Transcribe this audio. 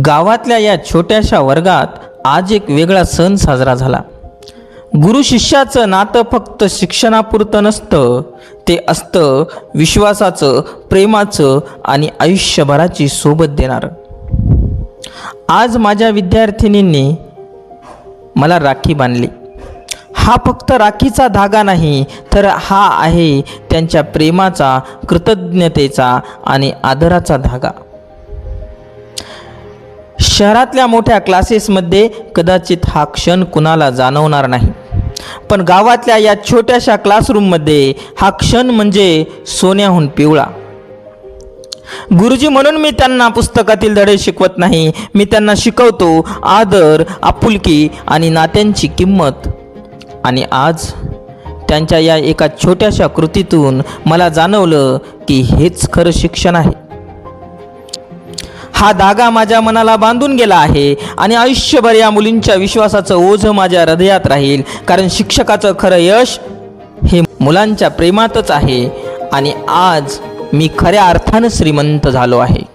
गावातल्या या छोट्याशा वर्गात आज एक वेगळा सण साजरा झाला. गुरु शिष्याचं नातं फक्त शिक्षणापुरतं नसतं, ते असतं विश्वासाचं, प्रेमाचं आणि आयुष्यभराची सोबत देणारं. आज माझ्या विद्यार्थिनींनी मला राखी बांधली. हा फक्त राखीचा धागा नाही, तर हा आहे त्यांच्या प्रेमाचा, कृतज्ञतेचा आणि आदराचा धागा. शहरातल्या मोठ्या क्लासेसमध्ये कदाचित हा क्षण कुणाला जाणवणार नाही, पण गावातल्या या छोट्याशा क्लासरूममध्ये हा क्षण म्हणजे सोन्याहून पिवळा. गुरुजी म्हणून मी त्यांना पुस्तकातील धडे शिकवत नाही, मी त्यांना शिकवतो आदर, आपुलकी आणि नात्यांची किंमत. आणि आज त्यांच्या या एका छोट्याशा कृतीतून मला जाणवलं की हेच खरं शिक्षण आहे. हा धागा माझ्या मनाला बांधून गेला आहे आणि आयुष्यभर या मुलींच्या विश्वासाचं ओझं माझ्या हृदयात राहील. कारण शिक्षकाचं खरं यश हे मुलांच्या प्रेमातच आहे. आणि आज मी खऱ्या अर्थानं श्रीमंत झालो आहे.